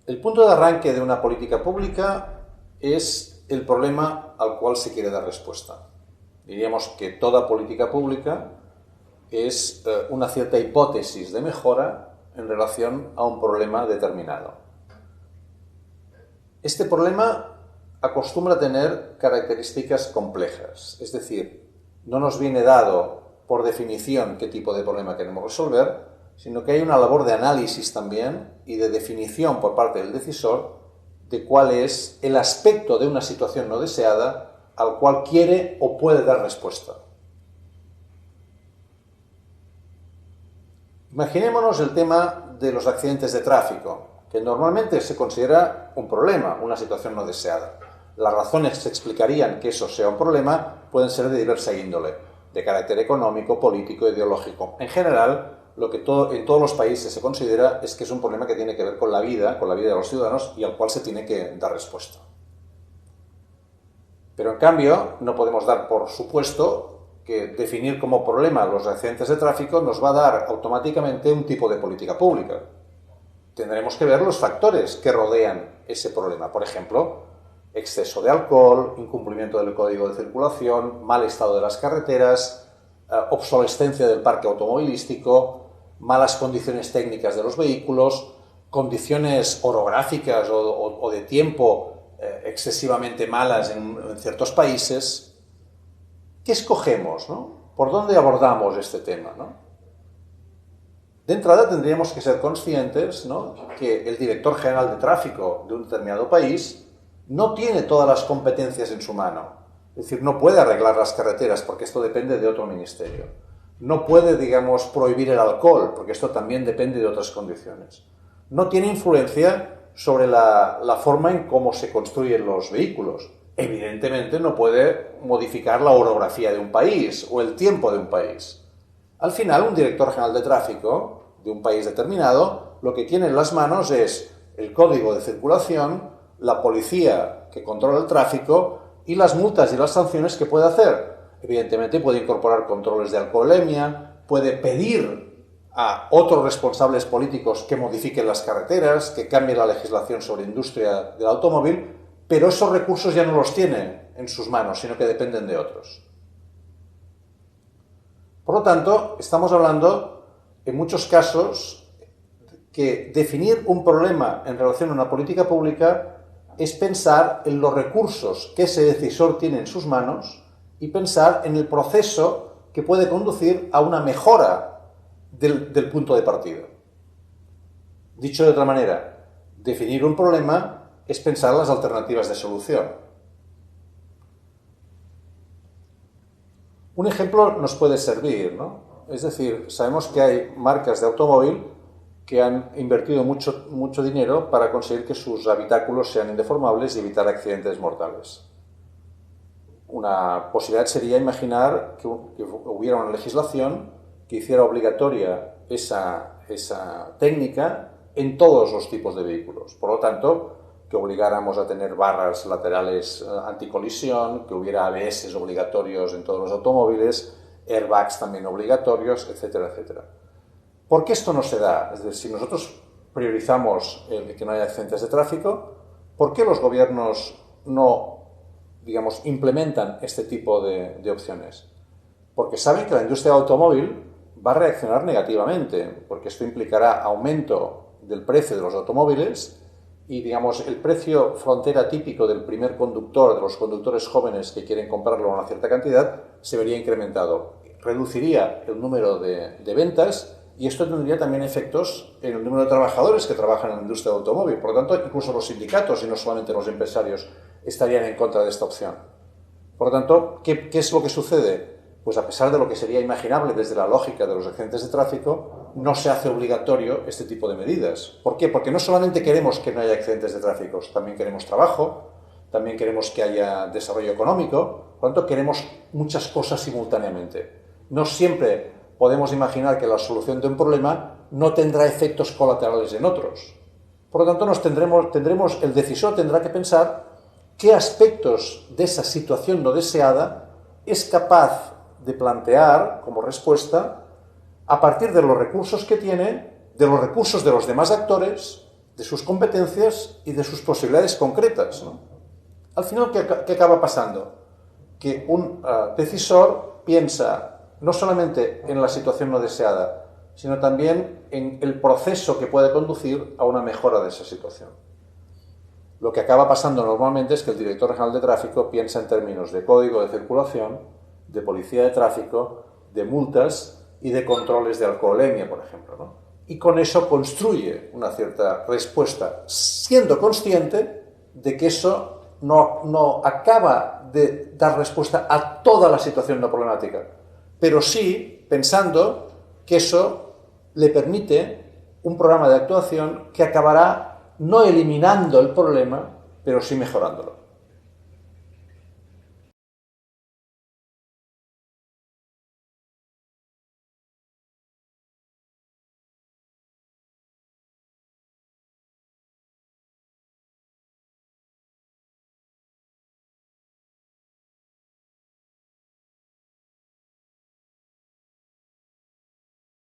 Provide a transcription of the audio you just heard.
El punto de arranque de una política pública es el problema al cual se quiere dar respuesta. Diríamos que toda política pública es una cierta hipótesis de mejora en relación a un problema determinado. Este problema acostumbra a tener características complejas, es decir, no nos viene dado por definición qué tipo de problema queremos resolver, sino que hay una labor de análisis también y de definición por parte del decisor de cuál es el aspecto de una situación no deseada al cual quiere o puede dar respuesta. Imaginémonos el tema de los accidentes de tráfico, que normalmente se considera un problema, una situación no deseada. Las razones que explicarían que eso sea un problema pueden ser de diversa índole, de carácter económico, político, ideológico. En general, lo que en todos los países se considera es que es un problema que tiene que ver con la vida de los ciudadanos y al cual se tiene que dar respuesta. Pero en cambio, no podemos dar por supuesto que definir como problema los accidentes de tráfico nos va a dar automáticamente un tipo de política pública. Tendremos que ver los factores que rodean ese problema. Por ejemplo, exceso de alcohol, incumplimiento del código de circulación, mal estado de las carreteras, obsolescencia del parque automovilístico, malas condiciones técnicas de los vehículos, condiciones orográficas o de tiempo excesivamente malas en ciertos países. ¿Qué escogemos, no? ¿Por dónde abordamos este tema, no? De entrada tendríamos que ser conscientes, ¿no?, que el director general de tráfico de un determinado país no tiene todas las competencias en su mano. Es decir, no puede arreglar las carreteras porque esto depende de otro ministerio. No puede, digamos, prohibir el alcohol porque esto también depende de otras condiciones. No tiene influencia sobre la forma en cómo se construyen los vehículos. Evidentemente no puede modificar la orografía de un país o el tiempo de un país. Al final, un director general de tráfico de un país determinado lo que tiene en las manos es el código de circulación, la policía que controla el tráfico y las multas y las sanciones que puede hacer. Evidentemente puede incorporar controles de alcoholemia, puede pedir a otros responsables políticos que modifiquen las carreteras, que cambien la legislación sobre industria del automóvil, pero esos recursos ya no los tiene en sus manos, sino que dependen de otros. Por lo tanto, estamos hablando, en muchos casos, que definir un problema en relación a una política pública es pensar en los recursos que ese decisor tiene en sus manos y pensar en el proceso que puede conducir a una mejora del punto de partida. Dicho de otra manera, definir un problema es pensar las alternativas de solución. Un ejemplo nos puede servir, ¿no? Es decir, sabemos que hay marcas de automóvil que han invertido mucho dinero para conseguir que sus habitáculos sean indeformables y evitar accidentes mortales. Una posibilidad sería imaginar que hubiera una legislación que hiciera obligatoria esa técnica en todos los tipos de vehículos. Por lo tanto, que obligáramos a tener barras laterales anticolisión, que hubiera ABS obligatorios en todos los automóviles, airbags también obligatorios, etcétera, etcétera. ¿Por qué esto no se da? Es decir, si nosotros priorizamos el que no haya accidentes de tráfico, ¿por qué los gobiernos no, digamos, implementan este tipo de opciones? Porque saben que la industria del automóvil va a reaccionar negativamente, porque esto implicará aumento del precio de los automóviles y, digamos, el precio frontera típico del primer conductor, de los conductores jóvenes que quieren comprarlo a una cierta cantidad, se vería incrementado. Reduciría el número de ventas y esto tendría también efectos en el número de trabajadores que trabajan en la industria del automóvil. Por lo tanto, incluso los sindicatos y no solamente los empresarios estarían en contra de esta opción. Por lo tanto, ¿qué es lo que sucede? Pues a pesar de lo que sería imaginable desde la lógica de los accidentes de tráfico, no se hace obligatorio este tipo de medidas. ¿Por qué? Porque no solamente queremos que no haya accidentes de tráfico, también queremos trabajo, también queremos que haya desarrollo económico, por lo tanto queremos muchas cosas simultáneamente. No siempre podemos imaginar que la solución de un problema no tendrá efectos colaterales en otros. Por lo tanto, el decisor tendrá que pensar qué aspectos de esa situación no deseada es capaz de plantear como respuesta a partir de los recursos que tiene, de los recursos de los demás actores de sus competencias y de sus posibilidades concretas, ¿no? Al final, ¿qué acaba pasando? Que un decisor piensa no solamente en la situación no deseada, sino también en el proceso que puede conducir a una mejora de esa situación. Lo que acaba pasando normalmente es que el director regional de tráfico piensa en términos de código de circulación, de policía de tráfico, de multas y de controles de alcoholemia, por ejemplo, ¿no? Y con eso construye una cierta respuesta, siendo consciente de que eso no acaba de dar respuesta a toda la situación no problemática, pero sí pensando que eso le permite un programa de actuación que acabará no eliminando el problema, pero sí mejorándolo.